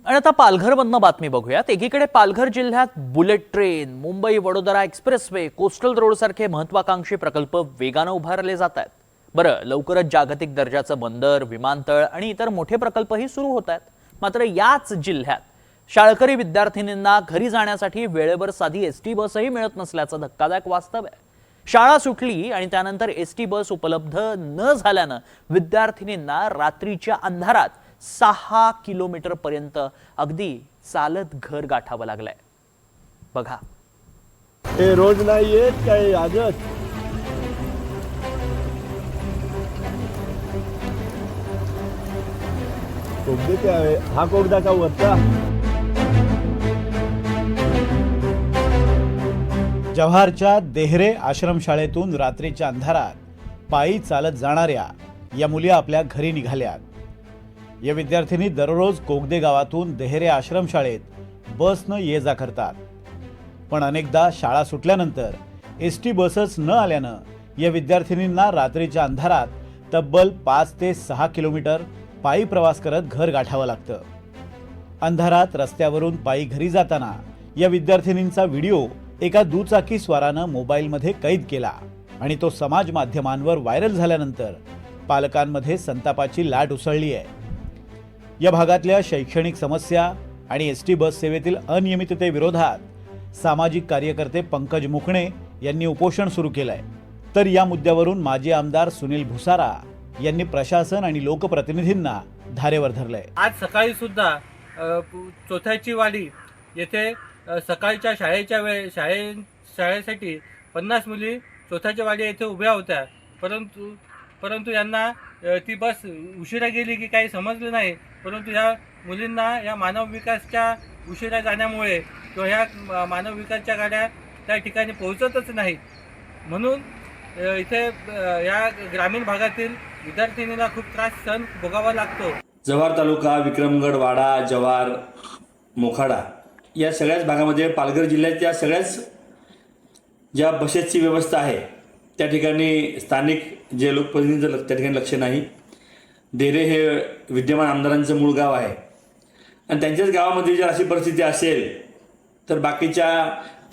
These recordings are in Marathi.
आणि आता पालघरमधनं बातमी बघूयात। एकीकडे पालघर जिल्ह्यात bullet train, Mumbai Vadodara expressway, coastal road सारखे महत्वाकांक्षी प्रकल्प वेगाने उभारले जात आहेत। बरं, लवकरच जागतिक दर्जाचं बंदर, विमानतळ आणि इतर मोठे प्रकल्पही सुरू होत आहेत। मात्र याच जिल्ह्यात शाळकरी विद्यार्थिनींना घरी जाण्यासाठी वेळेवर साधी एसटी बसही मिळत नसल्याचं धक्कादायक वास्तव आहे। शाळा सुटली आणि त्यानंतर एसटी बस उपलब्ध न झाल्यानं विद्यार्थिनींना रात्रीच्या अंधारात 6 किलोमीटर पर्यंत अगदी चालत घर गाठावं लागलंय। बघा, हे रोज नाही येत काय आजच? कोगदे काय आहे? हा कोगदा का वरचा? जव्हारच्या देहरे आश्रमशाळेतून रात्रीच्या अंधारात पायी चालत जाणाऱ्या या मुली आपल्या घरी निघाल्यात। या विद्यार्थिनी दररोज कोगदे गावातून देहरे आश्रमशाळेत बसनं ये जा करतात, पण अनेकदा शाळा सुटल्यानंतर एसटी बसच न आल्यानं या विद्यार्थिनींना रात्रीच्या अंधारात तब्बल 5 ते 6 किलोमीटर पायी प्रवास करत घर गाठावं लागतं। अंधारात रस्त्यावरून पायी घरी जाताना या विद्यार्थिनींचा व्हिडिओ एका दुचाकी स्वारानं मोबाईलमध्ये कैद केला आणि तो समाज माध्यमांवर व्हायरल झाल्यानंतर पालकांमध्ये संतापाची लाट उसळली आहे। या भागातल्या शैक्षणिक समस्या आणि एसटी बस सेवेतील अनियमिततेविरोधात सामाजिक कार्यकर्ते पंकज मुकणे यांनी उपोषण सुरू केलंय। तर या मुद्द्यावरून माजी आमदार सुनील भुसारा यांनी प्रशासन आणि लोकप्रतिनिधींना धारेवर धरलंय। आज सकाळी सुद्धा चोथ्याची वाडी येथे सकाळच्या शाळेसाठी 50 मुली चोथ्याच्या वाडी येथे उभ्या होत्या, परंतु यांना ती बस उशिरा गेली की काही समजलं नाही। परंतु या मुलींना या मानव विकासच्या उशिरा जाण्यामुळे किंवा ह्या मानव विकासच्या गाड्या त्या ठिकाणी पोहोचतच नाहीत, म्हणून इथे या ग्रामीण भागातील विद्यार्थिनींना खूप त्रास सहन भोगावा लागतो। जव्हार तालुका, विक्रमगड, वाडा, जव्हार, मोखाडा या सगळ्याच भागामध्ये पालघर जिल्ह्याच्या सगळ्याच ज्या बसेसची व्यवस्था आहे त्या ठिकाणी स्थानिक जे लोकप्रतिनिधींचं त्या ठिकाणी लक्ष नाही। देरे हे विद्यमान आमदारांचं मूळ गाव आहे आणि त्यांच्याच गावामध्ये जर अशी परिस्थिती असेल तर बाकीच्या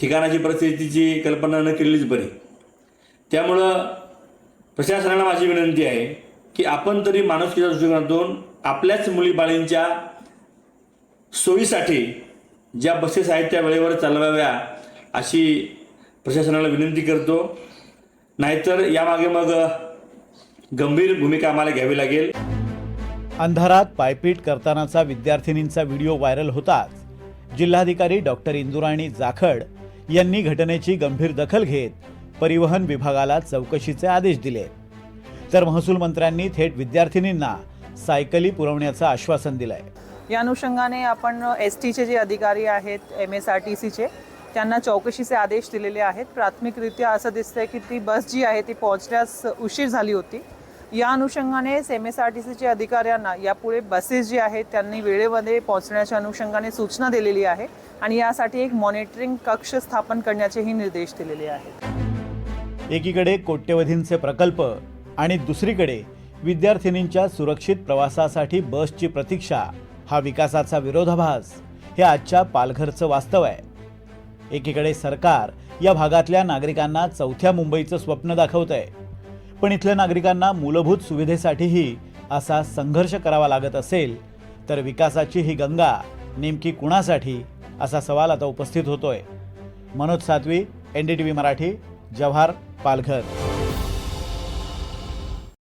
ठिकाणाची परिस्थितीची कल्पना न केलेलीच बरी। त्यामुळं प्रशासनाला माझी विनंती आहे की आपण तरी माणुसकीच्या दृष्टिकोनातून आपल्याच मुलीबाळींच्या सोयीसाठी ज्या बसेस आहेत त्या वेळेवर चालवाव्या अशी प्रशासनाला विनंती करतो, नाहीतर यामागे मग गंभीर भूमिका आम्हाला घ्यावी लागेल। अंधारात पायपीट करतानाचा विद्यार्थिनींचा व्हिडिओ व्हायरल होताच जिल्हाधिकारी डॉक्टर इंदुराणी जाखड यांनी घटनेची गंभीर दखल घेत परिवहन विभागाला चौकशीचे आदेश दिले, तर महसूल मंत्र्यांनी थेट विद्यार्थिनींना सायकली पुरवण्याचं आश्वासन दिलंय। या अनुषंगाने आपण एसटीचे जे अधिकारी आहेत MSRTCचे त्यांना चौकशीचे आदेश दिलेले आहेत। प्राथमिकरित्या असं दिसतंय की ती बस जी आहे ती पोहोचण्यास उशीर झाली होती। या अनुषंगाने MSRTCचे अधिकाऱ्यांना यापुढे बसेस जी आहेत त्यांनी वेळेमध्ये पोहोचण्याच्या अनुषंगाने सूचना दिलेली आहे आणि यासाठी एक मॉनिटरिंग कक्ष स्थापन करण्याचेही निर्देश दिलेले आहेत। एकीकडे कोट्यवधींचे प्रकल्प आणि दुसरीकडे विद्यार्थिनींच्या सुरक्षित प्रवासासाठी बसची प्रतीक्षा हा विकासाचा विरोधाभास हे आजच्या पालघरचं वास्तव आहे। एकीकडे सरकार या भागातल्या नागरिकांना चौथ्या मुंबईचं स्वप्न दाखवतंय, पण इथल्या नागरिकांना मूलभूत सुविधेसाठीही असा संघर्ष करावा लागत असेल तर विकासाची ही गंगा नेमकी कुणासाठी असा सवाल आता उपस्थित होतोय। मनोज सातवी, NDTV मराठी, जव्हार, पालघर।